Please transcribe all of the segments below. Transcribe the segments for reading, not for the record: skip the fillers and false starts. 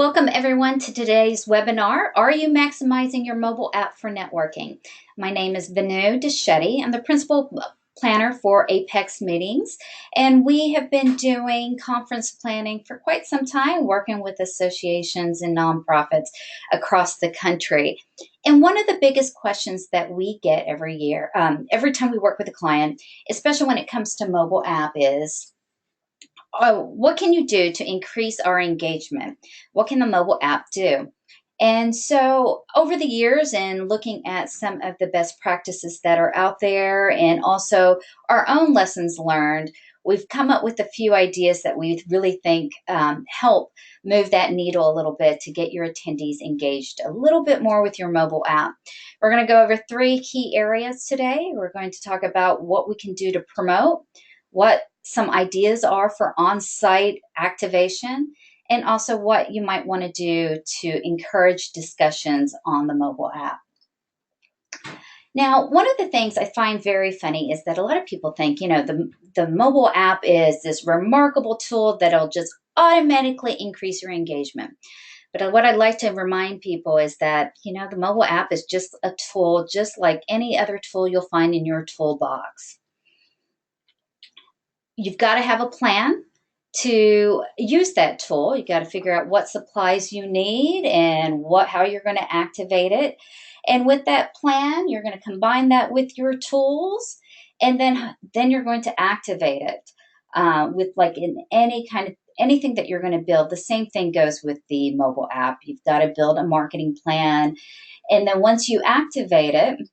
Welcome everyone to today's webinar, Are You Maximizing Your Mobile App for Networking? My name is Venu Deschetti. I'm the Principal Planner for Apex Meetings, and we have been doing conference planning for quite some time, working with associations and nonprofits across the country. And one of the biggest questions that we get every year, every time we work with a client, especially when it comes to mobile app, is what can you do to increase our engagement? What can the mobile app do? And so over the years and looking at some of the best practices that are out there and also our own lessons learned, we've come up with a few ideas that we really think help move that needle a little bit to get your attendees engaged a little bit more with your mobile app. We're going to go over 3 key areas today. We're going to talk about what we can do to promote, what some ideas are for on-site activation, and also what you might want to do to encourage discussions on the mobile app. Now, one of the things I find very funny is that a lot of people think, the mobile app is this remarkable tool that'll just automatically increase your engagement. But what I'd like to remind people is that, the mobile app is just a tool, just like any other tool you'll find in your toolbox. You've got to have a plan to use that tool. You got to figure out what supplies you need and how you're going to activate it. And with that plan, you're going to combine that with your tools, and then you're going to activate it with like in anything that you're going to build. The same thing goes with the mobile app. You've got to build a marketing plan, and then once you activate it,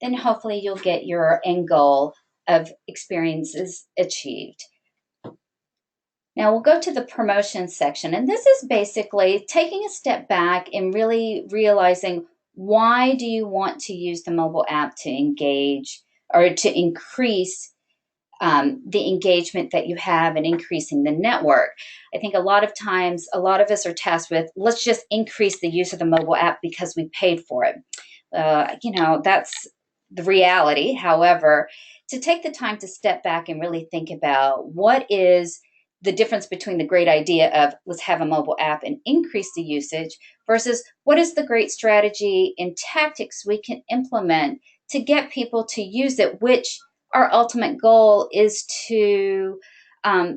then hopefully you'll get your end goal of experiences achieved. Now we'll go to the promotion section, and this is basically taking a step back and really realizing, why do you want to use the mobile app to engage or to increase the engagement that you have and increasing the network? I think a lot of times, a lot of us are tasked with, let's just increase the use of the mobile app because we paid for it. That's the reality. However, to take the time to step back and really think about what is the difference between the great idea of let's have a mobile app and increase the usage versus what is the great strategy and tactics we can implement to get people to use it, which our ultimate goal is to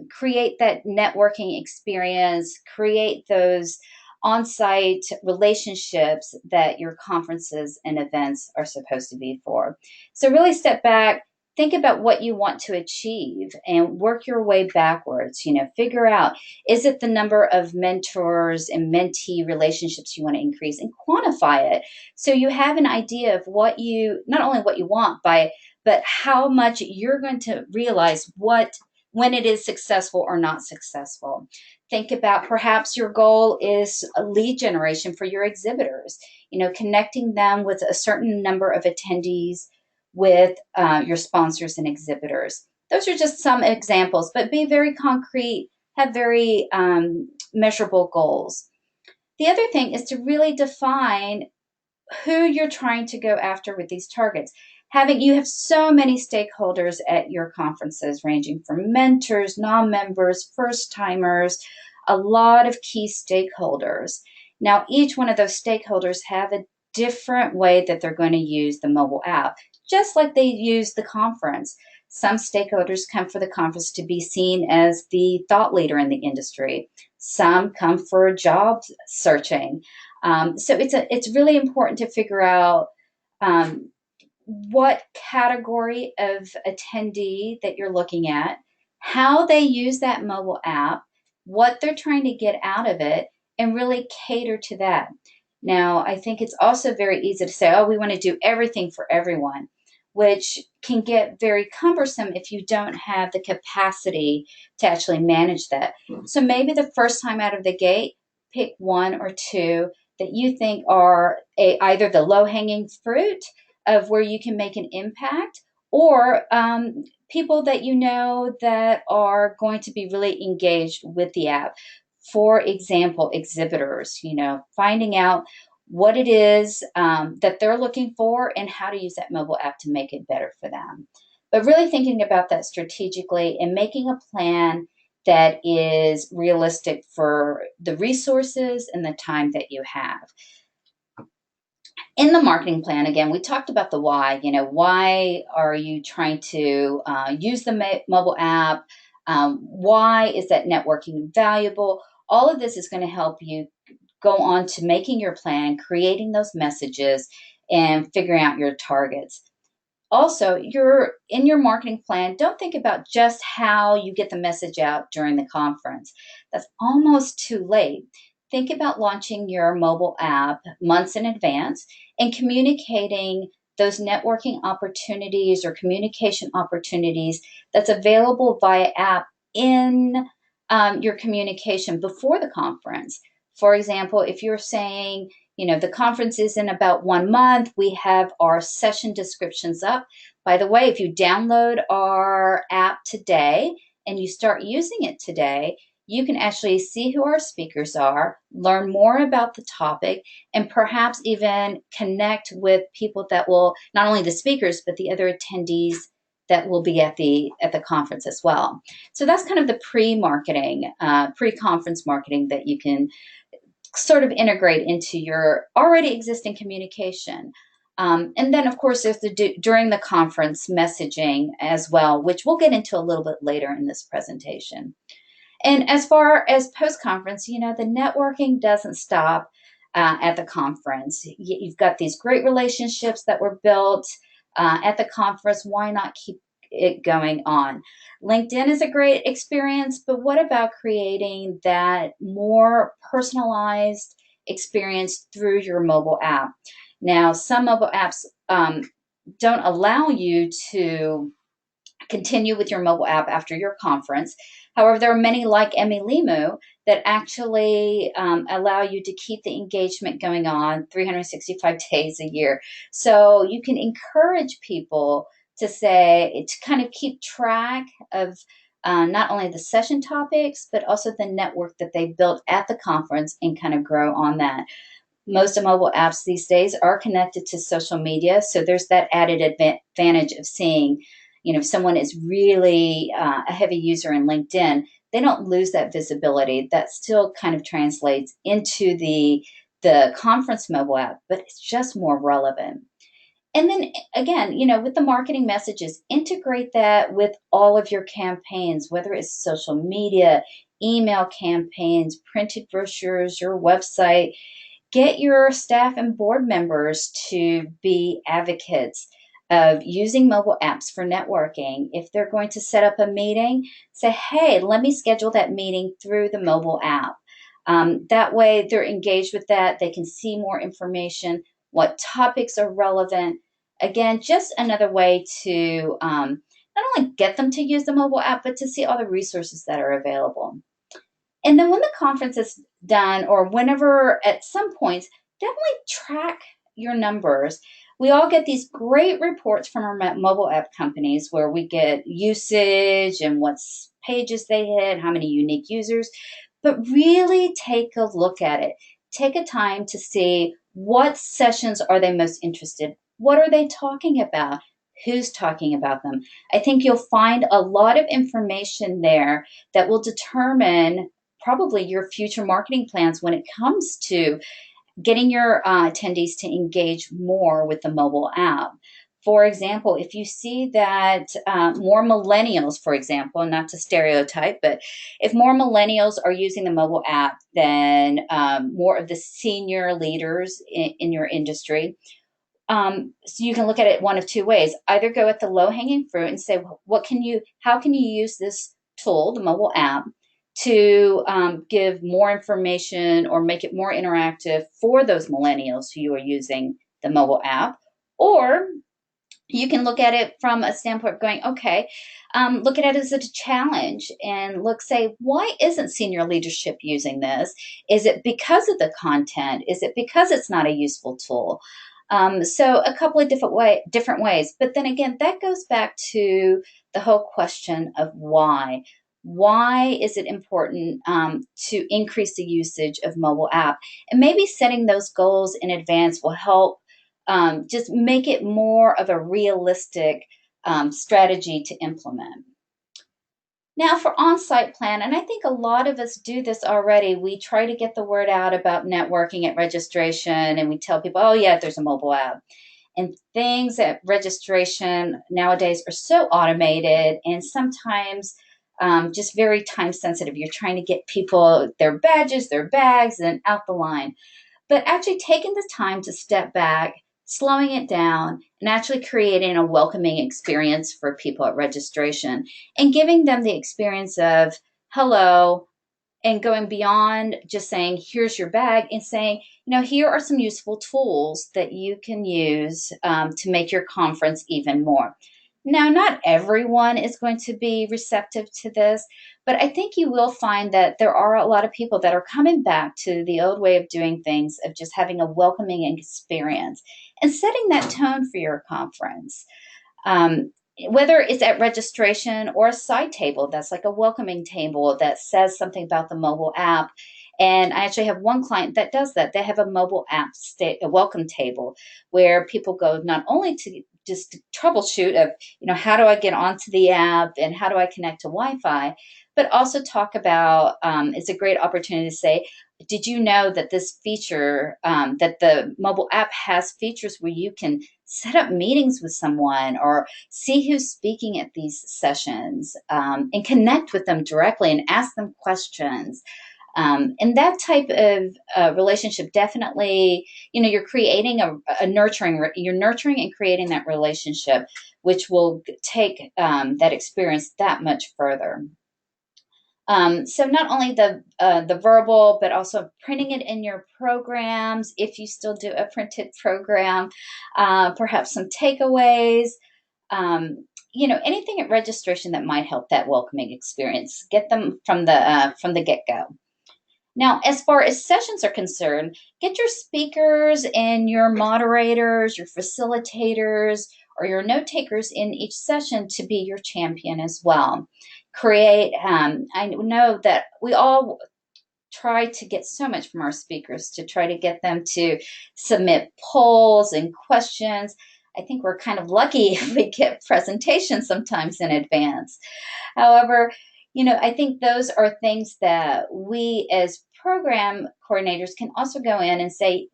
create that networking experience, create those on-site relationships that your conferences and events are supposed to be for. So really step back, think about what you want to achieve and work your way backwards. Figure out, is it the number of mentors and mentee relationships you want to increase, and quantify it so you have an idea of not only what you want, but how much you're going to realize when it is successful or not successful. Think about, perhaps your goal is a lead generation for your exhibitors, connecting them with a certain number of attendees with your sponsors and exhibitors. Those are just some examples, but be very concrete, have very measurable goals. The other thing is to really define who you're trying to go after with these targets. You have so many stakeholders at your conferences, ranging from mentors, non-members, first-timers, a lot of key stakeholders. Now, each one of those stakeholders have a different way that they're going to use the mobile app, just like they use the conference. Some stakeholders come for the conference to be seen as the thought leader in the industry. Some come for job searching. So it's really important to figure out what category of attendee that you're looking at, how they use that mobile app, what they're trying to get out of it, and really cater to that. Now, I think it's also very easy to say, oh, we want to do everything for everyone, which can get very cumbersome if you don't have the capacity to actually manage that. So maybe the first time out of the gate, pick 1 or 2 that you think are either the low-hanging fruit of where you can make an impact, or people that that are going to be really engaged with the app. For example, exhibitors, finding out what it is that they're looking for and how to use that mobile app to make it better for them. But really thinking about that strategically and making a plan that is realistic for the resources and the time that you have. In the marketing plan, again, we talked about the why. Why are you trying to use the mobile app? Why is that networking valuable? All of this is going to help you go on to making your plan, creating those messages, and figuring out your targets. Also, you're in your marketing plan, don't think about just how you get the message out during the conference. That's almost too late. Think about launching your mobile app months in advance and communicating those networking opportunities or communication opportunities that's available via app in your communication before the conference. For example, if you're saying, the conference is in about 1 month. We have our session descriptions up. By the way, if you download our app today and you start using it today, you can actually see who our speakers are, learn more about the topic, and perhaps even connect with people that will, not only the speakers, but the other attendees that will be at the conference as well. So that's kind of the pre-marketing, pre-conference marketing that you can sort of integrate into your already existing communication. And then, of course, there's the during the conference messaging as well, which we'll get into a little bit later in this presentation. And as far as post-conference, the networking doesn't stop at the conference. You've got these great relationships that were built at the conference. Why not keep it going on? LinkedIn is a great experience, but what about creating that more personalized experience through your mobile app? Now, some mobile apps don't allow you to continue with your mobile app after your conference. However, there are many like mElimu that actually allow you to keep the engagement going on 365 days a year. So you can encourage people to kind of keep track of not only the session topics, but also the network that they built at the conference and kind of grow on that. Most of mobile apps these days are connected to social media. So there's that added advantage of seeing, if someone is really a heavy user in LinkedIn, they don't lose that visibility. That still kind of translates into the conference mobile app, but it's just more relevant. And then again, with the marketing messages, integrate that with all of your campaigns, whether it's social media, email campaigns, printed brochures, your website. Get your staff and board members to be advocates of using mobile apps for networking. If they're going to set up a meeting, say, hey, let me schedule that meeting through the mobile app. That way they're engaged with that. They can see more information, what topics are relevant. Again, just another way to not only get them to use the mobile app, but to see all the resources that are available. And then when the conference is done, or whenever at some points, definitely track your numbers. We all get these great reports from our mobile app companies where we get usage and what pages they hit, how many unique users, but really take a look at it. Take a time to see what sessions are they most interested. What are they talking about? Who's talking about them? I think you'll find a lot of information there that will determine probably your future marketing plans when it comes to getting your attendees to engage more with the mobile app. For example, if you see that more millennials, for example, not to stereotype, but if more millennials are using the mobile app than more of the senior leaders in your industry, so you can look at it one of two ways. Either go at the low-hanging fruit and say, how can you use this tool, the mobile app, to give more information or make it more interactive for those millennials who are using the mobile app. Or you can look at it from a standpoint of going, okay, look at it as a challenge and say, why isn't senior leadership using this? Is it because of the content? Is it because it's not a useful tool? So a couple of different ways. But then again, that goes back to the whole question of why. Why is it important to increase the usage of mobile app? And maybe setting those goals in advance will help just make it more of a realistic strategy to implement. Now for on-site plan, and I think a lot of us do this already, we try to get the word out about networking at registration, and we tell people, oh yeah, there's a mobile app. And things at registration nowadays are so automated and sometimes just very time sensitive. You're trying to get people their badges, their bags, and out the line. But actually taking the time to step back, slowing it down, and actually creating a welcoming experience for people at registration and giving them the experience of hello, and going beyond just saying, here's your bag, and saying, here are some useful tools that you can use to make your conference even more. Now, not everyone is going to be receptive to this, but I think you will find that there are a lot of people that are coming back to the old way of doing things, of just having a welcoming experience and setting that tone for your conference. Um, Whether it's at registration or a side table that's like a welcoming table that says something about the mobile app. And I actually have one client that does that. They have a mobile app a welcome table where people go not only to just troubleshoot of, how do I get onto the app and how do I connect to Wi-Fi, but also talk about, it's a great opportunity to say, did you know that this feature, that the mobile app has features where you can set up meetings with someone or see who's speaking at these sessions, and connect with them directly and ask them questions. And that type of relationship definitely, you're creating you're nurturing and creating that relationship, which will take that experience that much further. So not only the verbal, but also printing it in your programs, if you still do a printed program, perhaps some takeaways, anything at registration that might help that welcoming experience. Get them from the get-go. Now, as far as sessions are concerned, get your speakers and your moderators, your facilitators, or your note takers in each session to be your champion as well. I know that we all try to get so much from our speakers to try to get them to submit polls and questions. I think we're kind of lucky if we get presentations sometimes in advance. However, I think those are things that we as program coordinators can also go in and say,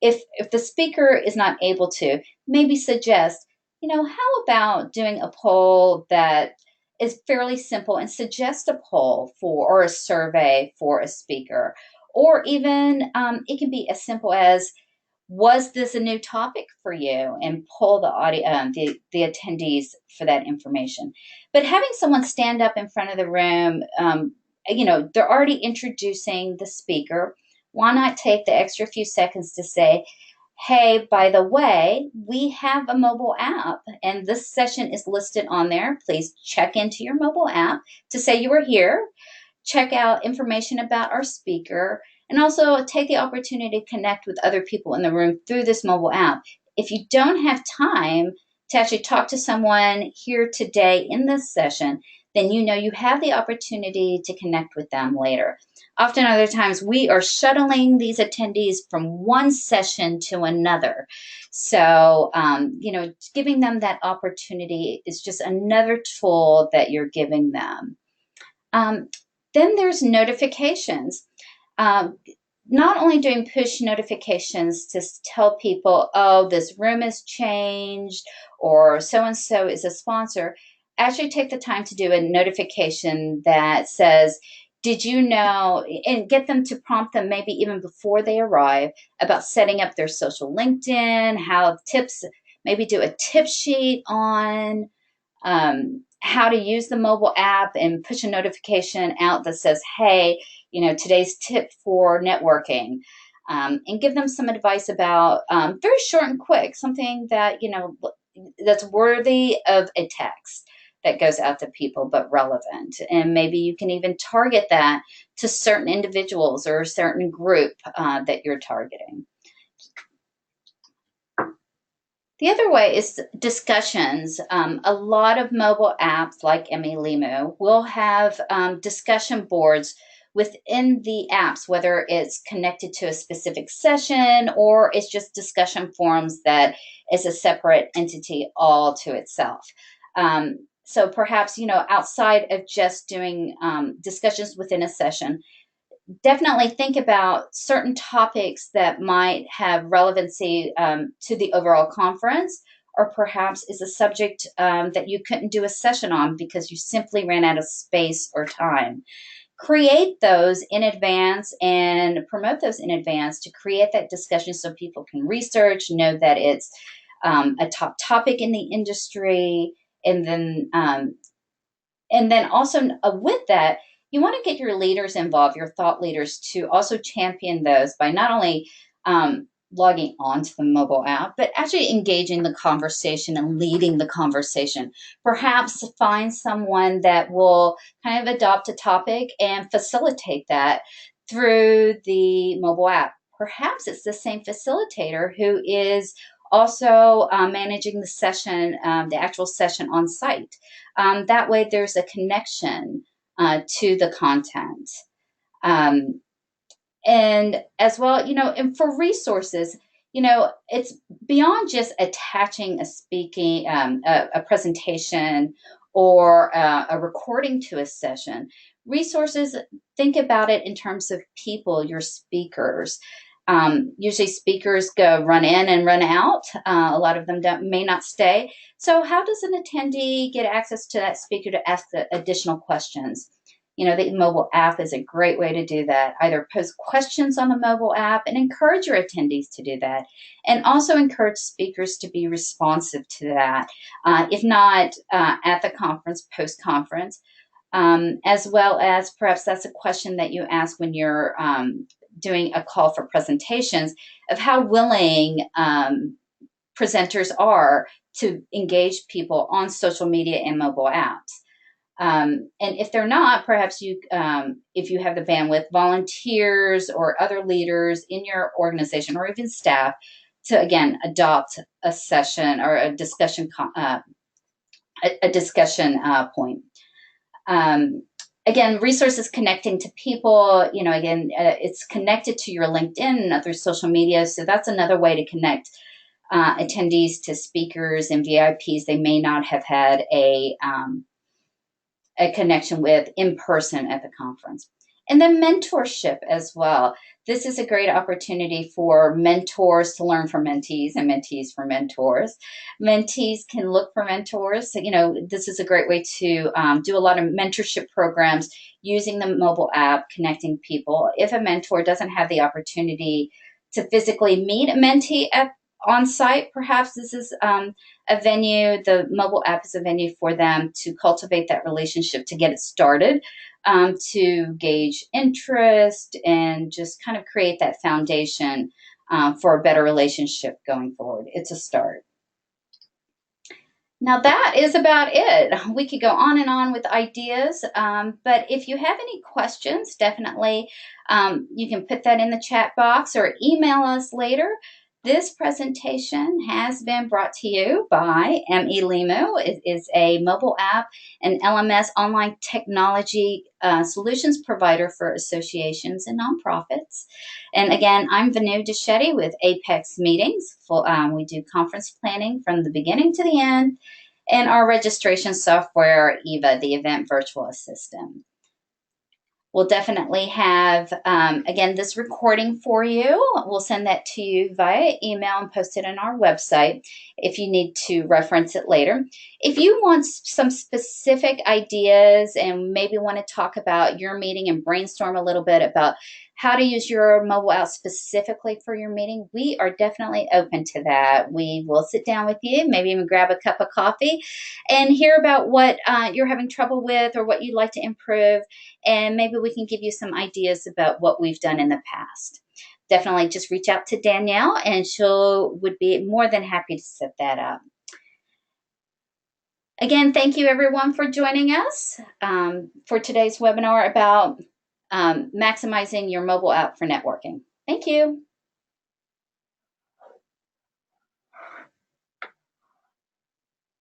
if the speaker is not able to, maybe suggest, how about doing a poll that is fairly simple and suggest a poll or a survey for a speaker. Or even it can be as simple as, was this a new topic for you, and pull the attendees for that information. But having someone stand up in front of the room, they're already introducing the speaker. Why not take the extra few seconds to say, hey, by the way, we have a mobile app and this session is listed on there. Please check into your mobile app to say you were here. Check out information about our speaker, and also take the opportunity to connect with other people in the room through this mobile app. If you don't have time to actually talk to someone here today in this session, then you have the opportunity to connect with them later. Often other times we are shuttling these attendees from one session to another. So, giving them that opportunity is just another tool that you're giving them. Then there's notifications. Not only doing push notifications to tell people, oh, this room has changed or so-and-so is a sponsor, actually take the time to do a notification that says, did you know, and get them to prompt them maybe even before they arrive about setting up their social LinkedIn, how tips, maybe do a tip sheet on how to use the mobile app and push a notification out that says, hey, today's tip for networking, and give them some advice about very short and quick, something that, that's worthy of a text that goes out to people, but relevant. And maybe you can even target that to certain individuals or a certain group that you're targeting. The other way is discussions. A lot of mobile apps like mElimu will have discussion boards within the apps, whether it's connected to a specific session or it's just discussion forums that is a separate entity all to itself. So perhaps, outside of just doing discussions within a session, definitely think about certain topics that might have relevancy to the overall conference, or perhaps is a subject that you couldn't do a session on because you simply ran out of space or time. Create those in advance and promote those in advance to create that discussion so people can research, know that it's a top topic in the industry, and then also with that, you want to get your leaders involved, your thought leaders, to also champion those by not only logging onto the mobile app, but actually engaging the conversation and leading the conversation. Perhaps find someone that will kind of adopt a topic and facilitate that through the mobile app. Perhaps it's the same facilitator who is also managing the session, the actual session on site. That way there's a connection to the content. And as well, and for resources, it's beyond just attaching a speaking, a presentation or a recording to a session. Resources, think about it in terms of people, your speakers. Usually speakers run in and run out. A lot of them may not stay. So how does an attendee get access to that speaker to ask the additional questions? The mobile app is a great way to do that. Either post questions on the mobile app and encourage your attendees to do that, and also encourage speakers to be responsive to that. If not at the conference, post-conference, as well as perhaps that's a question that you ask when you're doing a call for presentations, of how willing presenters are to engage people on social media and mobile apps. And if they're not, perhaps you, if you have the bandwidth, volunteers or other leaders in your organization or even staff to, again, adopt a session or a discussion point. Again, resources connecting to people, again, it's connected to your LinkedIn and other social media. So that's another way to connect attendees to speakers and VIPs they may not have had a connection with in person at the conference. And then mentorship as well. This is a great opportunity for mentors to learn from mentees and mentees for mentors. Mentees can look for mentors. So, this is a great way to do a lot of mentorship programs using the mobile app, connecting people. If a mentor doesn't have the opportunity to physically meet a mentee on site, perhaps this is a venue, the mobile app is a venue for them to cultivate that relationship, to get it started, to gauge interest and just kind of create that foundation for a better relationship going forward. It's a start. Now that is about it. We could go on and on with ideas, but if you have any questions, definitely you can put that in the chat box or email us later. This presentation has been brought to you by mElimu. It is a mobile app and LMS online technology solutions provider for associations and nonprofits. And again, I'm Vanu Deschetti with Apex Meetings. We do conference planning from the beginning to the end, and our registration software, EVA, the Event Virtual Assistant. We'll definitely have, again, this recording for you. We'll send that to you via email and post it on our website if you need to reference it later. If you want some specific ideas and maybe want to talk about your meeting and brainstorm a little bit about how to use your mobile app specifically for your meeting, we are definitely open to that. We will sit down with you, maybe even grab a cup of coffee and hear about what you're having trouble with or what you'd like to improve. And maybe we can give you some ideas about what we've done in the past. Definitely just reach out to Danielle and she would be more than happy to set that up. Again, thank you everyone for joining us for today's webinar about maximizing your mobile app for networking. Thank you.